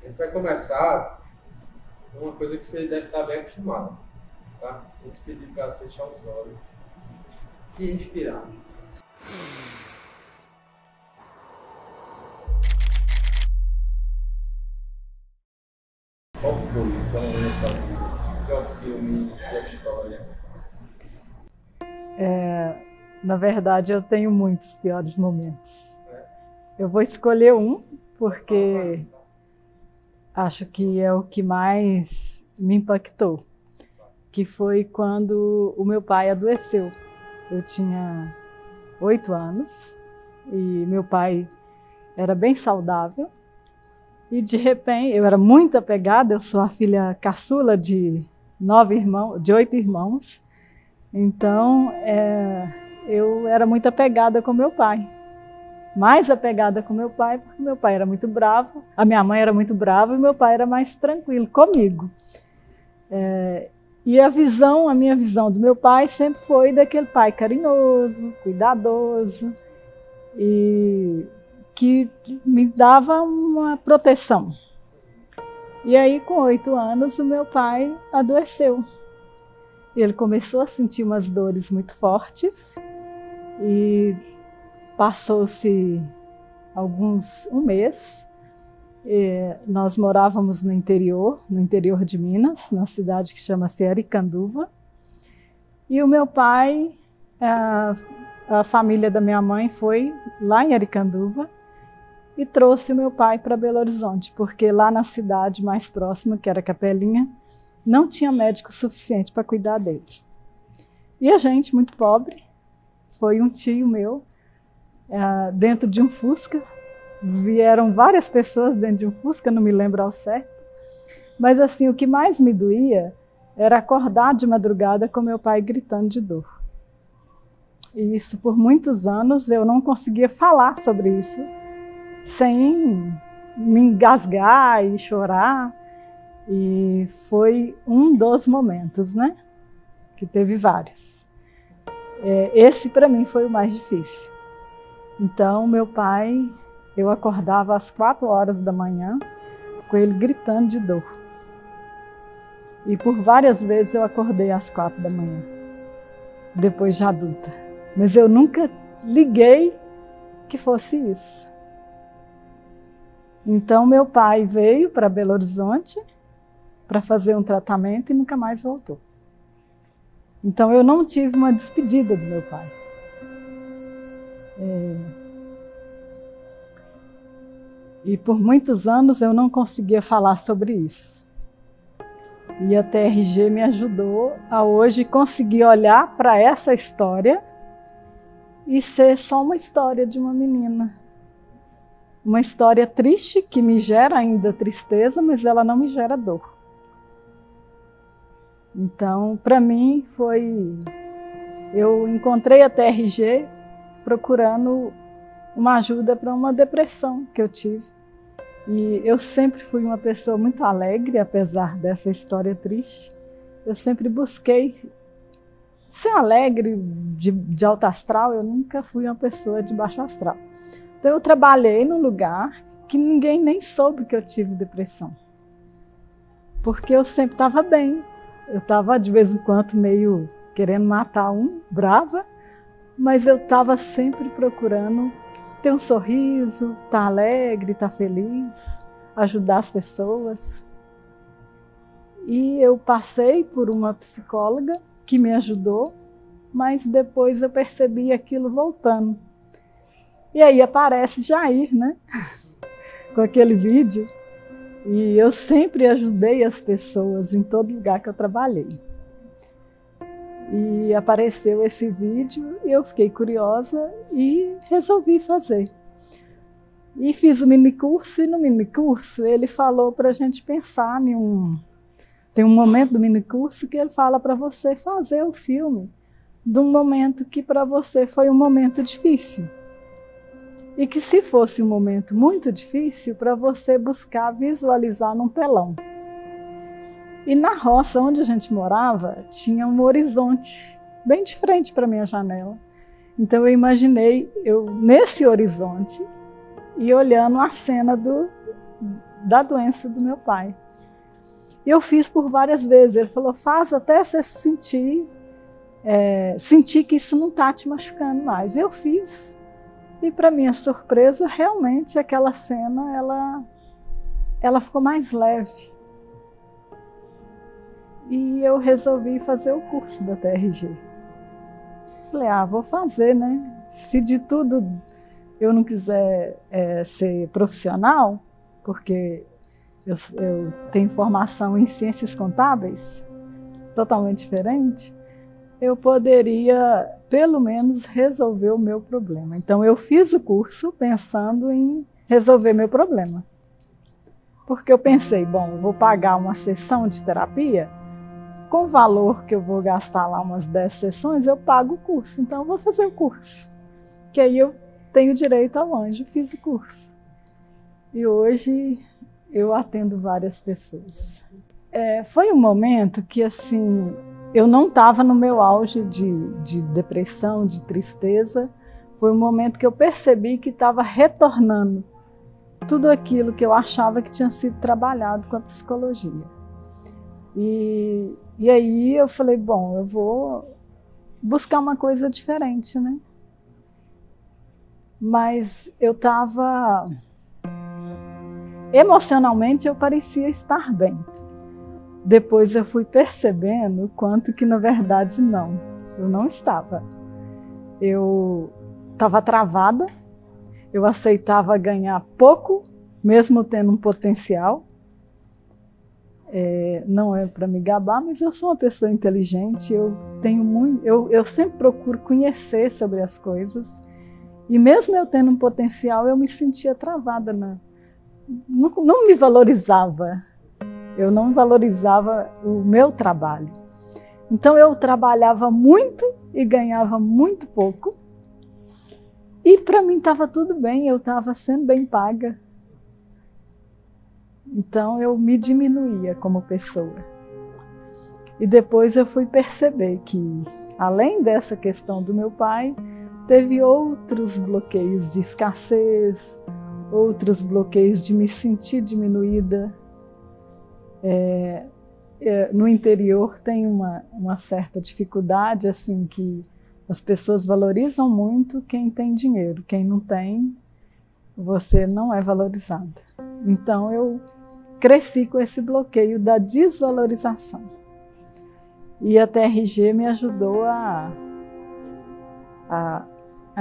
A gente vai começar com uma coisa que você deve estar bem acostumado, tá? Vou te pedir para fechar os olhos e respirar. Qual foi o momento da sua vida? Qual filme, qual história? Na verdade, eu tenho muitos piores momentos. Eu vou escolher um, porque acho que é o que mais me impactou, que foi quando o meu pai adoeceu. Eu tinha 8 anos e meu pai era bem saudável. E de repente, eu era muito apegada, eu sou a filha caçula de 8 irmãos. Então, eu era muito apegada com meu pai. Mais apegada com meu pai, porque meu pai era muito bravo, a minha mãe era muito brava e meu pai era mais tranquilo comigo. E a minha visão do meu pai sempre foi daquele pai carinhoso, cuidadoso e que me dava uma proteção. E aí, com 8 anos, o meu pai adoeceu. Ele começou a sentir umas dores muito fortes e passou-se um mês. Nós morávamos no interior de Minas, numa cidade que chama-se Aricanduva. E o meu pai, a família da minha mãe foi lá em Aricanduva e trouxe o meu pai para Belo Horizonte, porque lá na cidade mais próxima, que era Capelinha, não tinha médico suficiente para cuidar dele. E a gente, muito pobre, foi um tio meu, dentro de um Fusca. Vieram várias pessoas dentro de um Fusca, não me lembro ao certo. Mas assim, o que mais me doía era acordar de madrugada com meu pai gritando de dor. E isso, por muitos anos, eu não conseguia falar sobre isso sem me engasgar e chorar. E foi um dos momentos, né? Que teve vários. Esse, para mim, foi o mais difícil. Então, meu pai, eu acordava às 4 horas da manhã com ele gritando de dor. E por várias vezes eu acordei às 4 da manhã, depois de adulta. Mas eu nunca liguei que fosse isso. Então, meu pai veio para Belo Horizonte para fazer um tratamento e nunca mais voltou. Então, eu não tive uma despedida do meu pai. E por muitos anos eu não conseguia falar sobre isso. E a TRG me ajudou a hoje conseguir olhar para essa história e ser só uma história de uma menina. Uma história triste que me gera ainda tristeza, mas ela não me gera dor. Então, para mim, eu encontrei a TRG procurando uma ajuda para uma depressão que eu tive. E eu sempre fui uma pessoa muito alegre, apesar dessa história triste. Eu sempre busquei ser alegre, de alto astral, eu nunca fui uma pessoa de baixo astral. Então eu trabalhei num lugar que ninguém nem soube que eu tive depressão. Porque eu sempre estava bem. Eu estava de vez em quando meio querendo matar brava, mas eu estava sempre procurando ter um sorriso, estar alegre, estar feliz, ajudar as pessoas. E eu passei por uma psicóloga que me ajudou, mas depois eu percebi aquilo voltando. E aí aparece Jair, né? Com aquele vídeo. E eu sempre ajudei as pessoas em todo lugar que eu trabalhei. E apareceu esse vídeo e eu fiquei curiosa e resolvi fazer. E fiz o minicurso, e no minicurso ele falou para a gente pensar Tem um momento do minicurso que ele fala para você fazer o filme de um momento que para você foi um momento difícil. E que se fosse um momento muito difícil, para você buscar visualizar num telão. E na roça onde a gente morava, tinha um horizonte bem de frente para a minha janela. Então eu imaginei eu nesse horizonte e olhando a cena da doença do meu pai. E eu fiz por várias vezes. Ele falou, faz até você sentir que isso não está te machucando mais. Eu fiz. E para minha surpresa, realmente aquela cena, ela ficou mais leve. E eu resolvi fazer o curso da TRG. Falei, vou fazer, né? Se de tudo eu não quiser ser profissional, porque eu tenho formação em ciências contábeis, totalmente diferente, eu poderia, pelo menos, resolver o meu problema. Então, eu fiz o curso pensando em resolver meu problema. Porque eu pensei, bom, eu vou pagar uma sessão de terapia, com o valor que eu vou gastar lá umas 10 sessões, eu pago o curso. Então, eu vou fazer o curso. Que aí eu tenho direito ao anjo, fiz o curso. E hoje eu atendo várias pessoas. Foi um momento que, assim, eu não estava no meu auge de depressão, de tristeza. Foi um momento que eu percebi que estava retornando tudo aquilo que eu achava que tinha sido trabalhado com a psicologia. E aí eu falei, bom, eu vou buscar uma coisa diferente, né? Mas eu estava... Emocionalmente eu parecia estar bem. Depois eu fui percebendo o quanto que, na verdade, não. Eu não estava. Eu estava travada, eu aceitava ganhar pouco, mesmo tendo um potencial. Não é para me gabar, mas eu sou uma pessoa inteligente, eu sempre procuro conhecer sobre as coisas. E mesmo eu tendo um potencial, eu me sentia travada. Não me valorizava. Eu não valorizava o meu trabalho. Então eu trabalhava muito e ganhava muito pouco. E para mim estava tudo bem, eu estava sendo bem paga. Então eu me diminuía como pessoa. E depois eu fui perceber que, além dessa questão do meu pai, teve outros bloqueios de escassez, outros bloqueios de me sentir diminuída. No interior tem uma certa dificuldade, assim, que as pessoas valorizam muito quem tem dinheiro. Quem não tem, você não é valorizada. Então eu cresci com esse bloqueio da desvalorização. E a TRG me ajudou a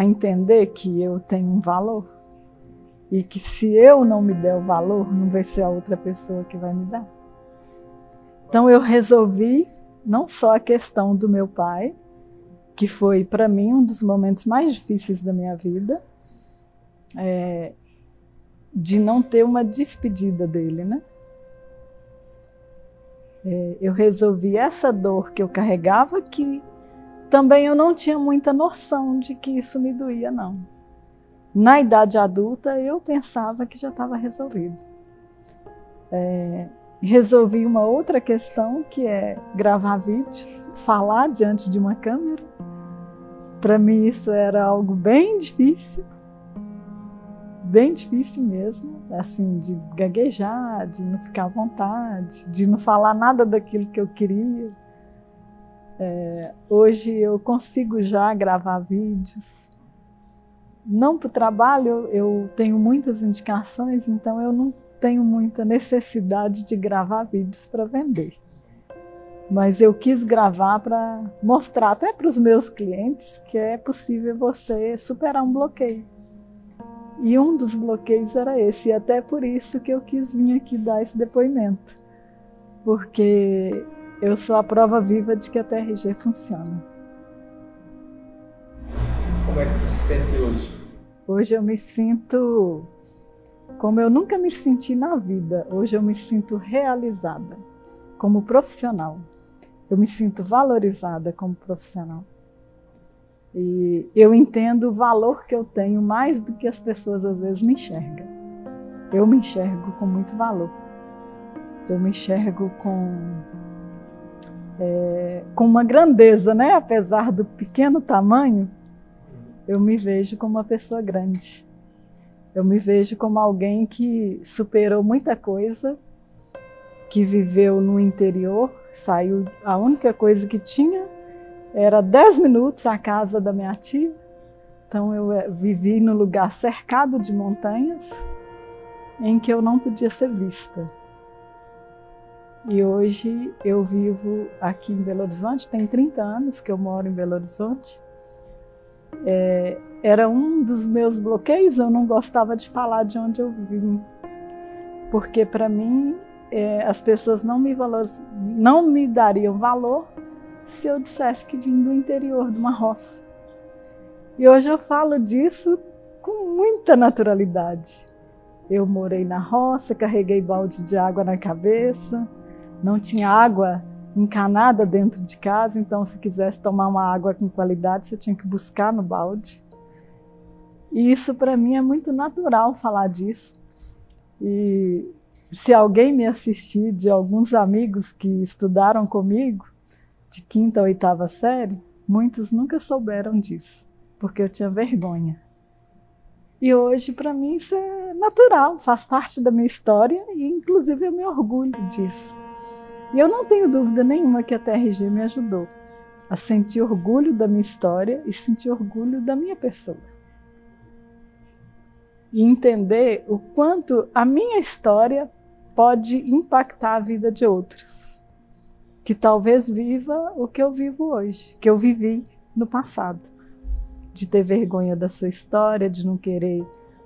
entender que eu tenho um valor e que se eu não me der o valor, não vai ser a outra pessoa que vai me dar. Então eu resolvi não só a questão do meu pai, que foi para mim um dos momentos mais difíceis da minha vida, de não ter uma despedida dele, né? Eu resolvi essa dor que eu carregava, que também eu não tinha muita noção de que isso me doía, não. Na idade adulta, eu pensava que já estava resolvido. Resolvi uma outra questão, que é gravar vídeos, falar diante de uma câmera. Para mim isso era algo bem difícil mesmo, assim, de gaguejar, de não ficar à vontade, de não falar nada daquilo que eu queria. Hoje eu consigo já gravar vídeos. Não para o trabalho, eu tenho muitas indicações, então eu não tenho muita necessidade de gravar vídeos para vender. Mas eu quis gravar para mostrar até para os meus clientes que é possível você superar um bloqueio. E um dos bloqueios era esse, e até por isso que eu quis vir aqui dar esse depoimento. Porque eu sou a prova viva de que a TRG funciona. Como é que você se sente hoje? Hoje eu me sinto como eu nunca me senti na vida. Hoje eu me sinto realizada como profissional. Eu me sinto valorizada como profissional. E eu entendo o valor que eu tenho mais do que as pessoas às vezes me enxergam. Eu me enxergo com muito valor. Eu me enxergo com uma grandeza, né? Apesar do pequeno tamanho, eu me vejo como uma pessoa grande. Eu me vejo como alguém que superou muita coisa, que viveu no interior, saiu, a única coisa que tinha era 10 minutos à casa da minha tia. Então eu vivi num lugar cercado de montanhas, em que eu não podia ser vista. E hoje eu vivo aqui em Belo Horizonte, tem 30 anos que eu moro em Belo Horizonte. Era um dos meus bloqueios, eu não gostava de falar de onde eu vim, porque para mim as pessoas não me dariam valor se eu dissesse que vim do interior, de uma roça. E hoje eu falo disso com muita naturalidade. Eu morei na roça, carreguei balde de água na cabeça, não tinha água encanada dentro de casa, então se quisesse tomar uma água com qualidade, você tinha que buscar no balde. E isso para mim é muito natural falar disso. E se alguém me assistir, de alguns amigos que estudaram comigo, de 5ª ou 8ª série, muitos nunca souberam disso, porque eu tinha vergonha. E hoje, para mim, isso é natural, faz parte da minha história e, inclusive, eu me orgulho disso. E eu não tenho dúvida nenhuma que a TRG me ajudou a sentir orgulho da minha história e sentir orgulho da minha pessoa. E entender o quanto a minha história pode impactar a vida de outros, que talvez viva o que eu vivo hoje, que eu vivi no passado. De ter vergonha da sua história, de não querer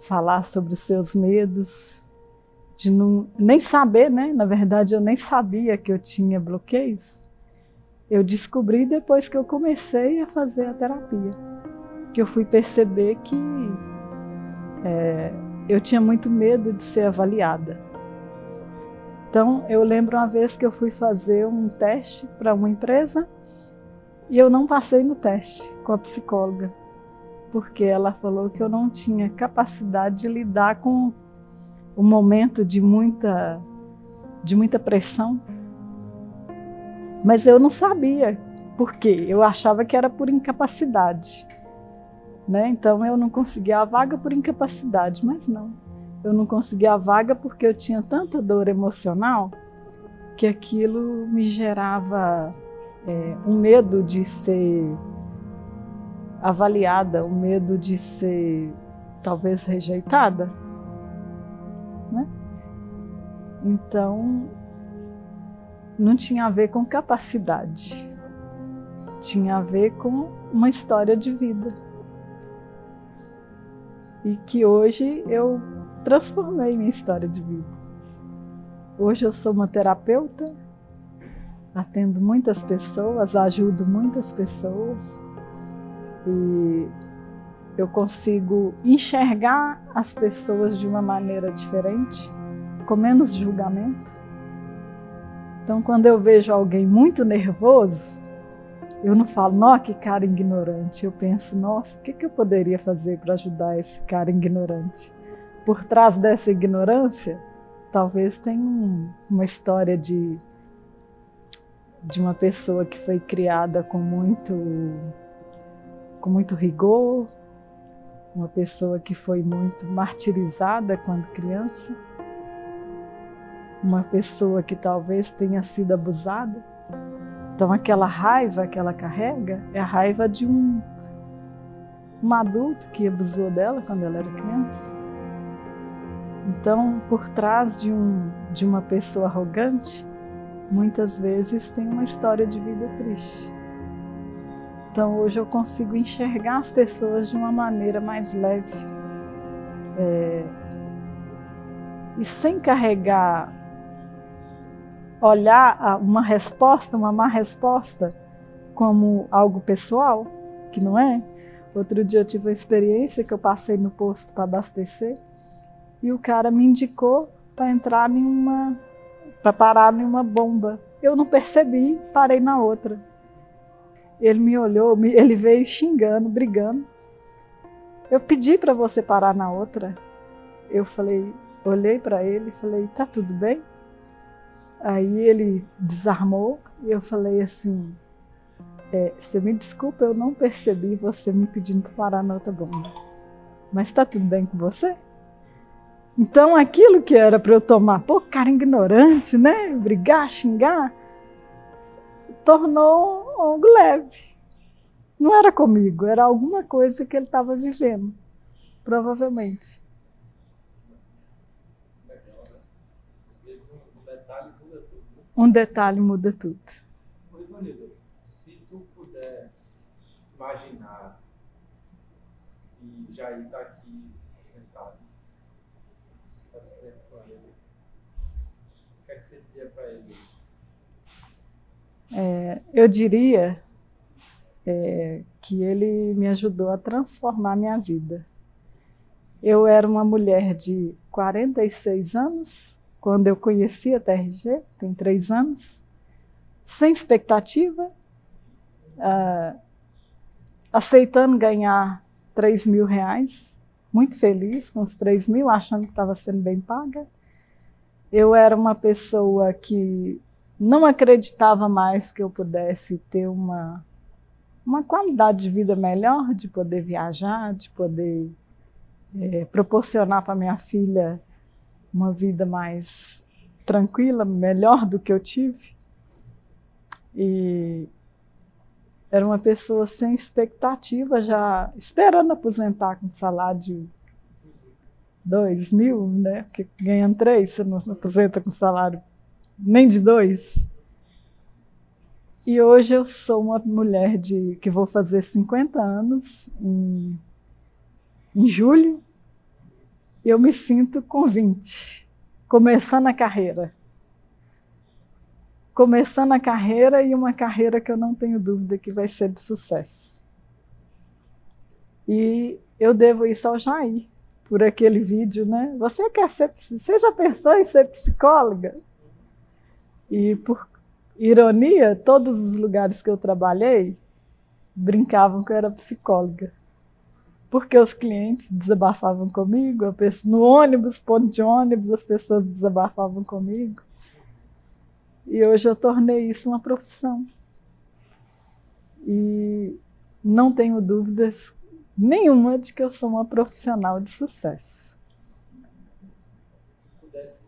falar sobre os seus medos, de nem saber, né? Na verdade, eu nem sabia que eu tinha bloqueios. Eu descobri depois que eu comecei a fazer a terapia, que eu fui perceber que eu tinha muito medo de ser avaliada. Então, eu lembro uma vez que eu fui fazer um teste para uma empresa e eu não passei no teste com a psicóloga, porque ela falou que eu não tinha capacidade de lidar com o momento de muita pressão. Mas eu não sabia por quê. Eu achava que era por incapacidade, né? Então eu não conseguia a vaga por incapacidade, mas não. Eu não conseguia a vaga porque eu tinha tanta dor emocional que aquilo me gerava um medo de ser avaliada, um medo de ser talvez rejeitada, né? Então não tinha a ver com capacidade, tinha a ver com uma história de vida. E que hoje eu transformei minha história de vida. Hoje eu sou uma terapeuta, atendo muitas pessoas, ajudo muitas pessoas e eu consigo enxergar as pessoas de uma maneira diferente, com menos julgamento. Então, quando eu vejo alguém muito nervoso, eu não falo, nossa, que cara ignorante. Eu penso, nossa, o que eu poderia fazer para ajudar esse cara ignorante? Por trás dessa ignorância, talvez tenha uma história de uma pessoa que foi criada com muito rigor, uma pessoa que foi muito martirizada quando criança, uma pessoa que talvez tenha sido abusada. Então aquela raiva que ela carrega é a raiva de um adulto que abusou dela quando ela era criança. Então, por trás de uma pessoa arrogante, muitas vezes tem uma história de vida triste. Então hoje eu consigo enxergar as pessoas de uma maneira mais leve e sem carregar, olhar uma má resposta como algo pessoal, que não é. Outro dia eu tive uma experiência que eu passei no posto para abastecer e o cara me indicou para parar em uma bomba. Eu não percebi, parei na outra. Ele me olhou, ele veio xingando, brigando. Eu pedi para você parar na outra. Eu falei, olhei para ele e falei, tá tudo bem? Aí ele desarmou e eu falei assim, você me desculpa, eu não percebi você me pedindo para parar na outra bomba. Mas tá tudo bem com você? Então, aquilo que era para eu tomar, pô, cara ignorante, né? Brigar, xingar, tornou algo leve. Não era comigo, era alguma coisa que ele estava vivendo, provavelmente. Um detalhe muda tudo. Oi, Ivanilda, se tu puder imaginar que Jair está aqui sentado, está de frente com ele, o que é que você diria para ele? Eu diria que ele me ajudou a transformar a minha vida. Eu era uma mulher de 46 anos, quando eu conheci a TRG, tem 3 anos, sem expectativa, aceitando ganhar R$3.000, muito feliz com os 3.000, achando que estava sendo bem paga. Eu era uma pessoa que não acreditava mais que eu pudesse ter uma qualidade de vida melhor, de poder viajar, de poder proporcionar para minha filha uma vida mais tranquila, melhor do que eu tive. E era uma pessoa sem expectativa, já esperando aposentar com salário de 2.000, né? Porque ganhando 3, você não aposenta com salário nem de 2. E hoje eu sou uma mulher que vou fazer 50 anos em julho. Eu me sinto com 20, começando a carreira. Começando a carreira, e uma carreira que eu não tenho dúvida que vai ser de sucesso. E eu devo isso ao Jair, por aquele vídeo, né? Você já pensou em ser psicóloga? E por ironia, todos os lugares que eu trabalhei brincavam que eu era psicóloga. Porque os clientes desabafavam comigo, no ônibus, ponto de ônibus, as pessoas desabafavam comigo. E hoje eu tornei isso uma profissão. E não tenho dúvidas nenhuma de que eu sou uma profissional de sucesso. Se tu pudesse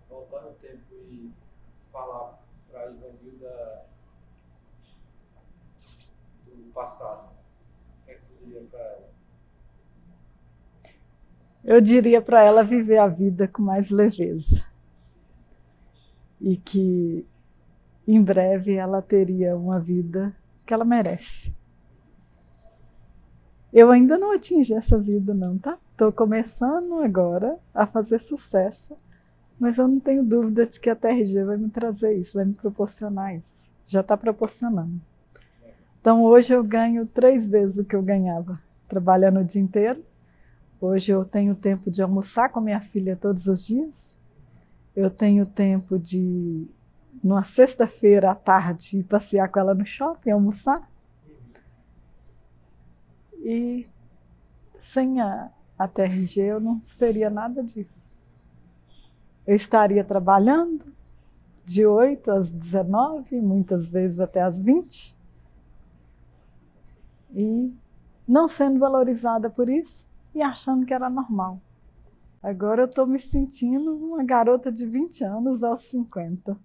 voltar no tempo e falar para a Ivanilda do passado, o que é que tu diria para ela? Eu diria para ela viver a vida com mais leveza. E que em breve ela teria uma vida que ela merece. Eu ainda não atingi essa vida não, tá? Estou começando agora a fazer sucesso, mas eu não tenho dúvida de que a TRG vai me trazer isso, vai me proporcionar isso. Já está proporcionando. Então hoje eu ganho 3 vezes o que eu ganhava trabalhando o dia inteiro. Hoje eu tenho tempo de almoçar com a minha filha todos os dias. Eu tenho tempo de, numa sexta-feira à tarde, ir passear com ela no shopping, almoçar. E sem a TRG eu não seria nada disso. Eu estaria trabalhando de 8 às 19, muitas vezes até às 20. E não sendo valorizada por isso e achando que era normal. Agora eu estou me sentindo uma garota de 20 anos aos 50.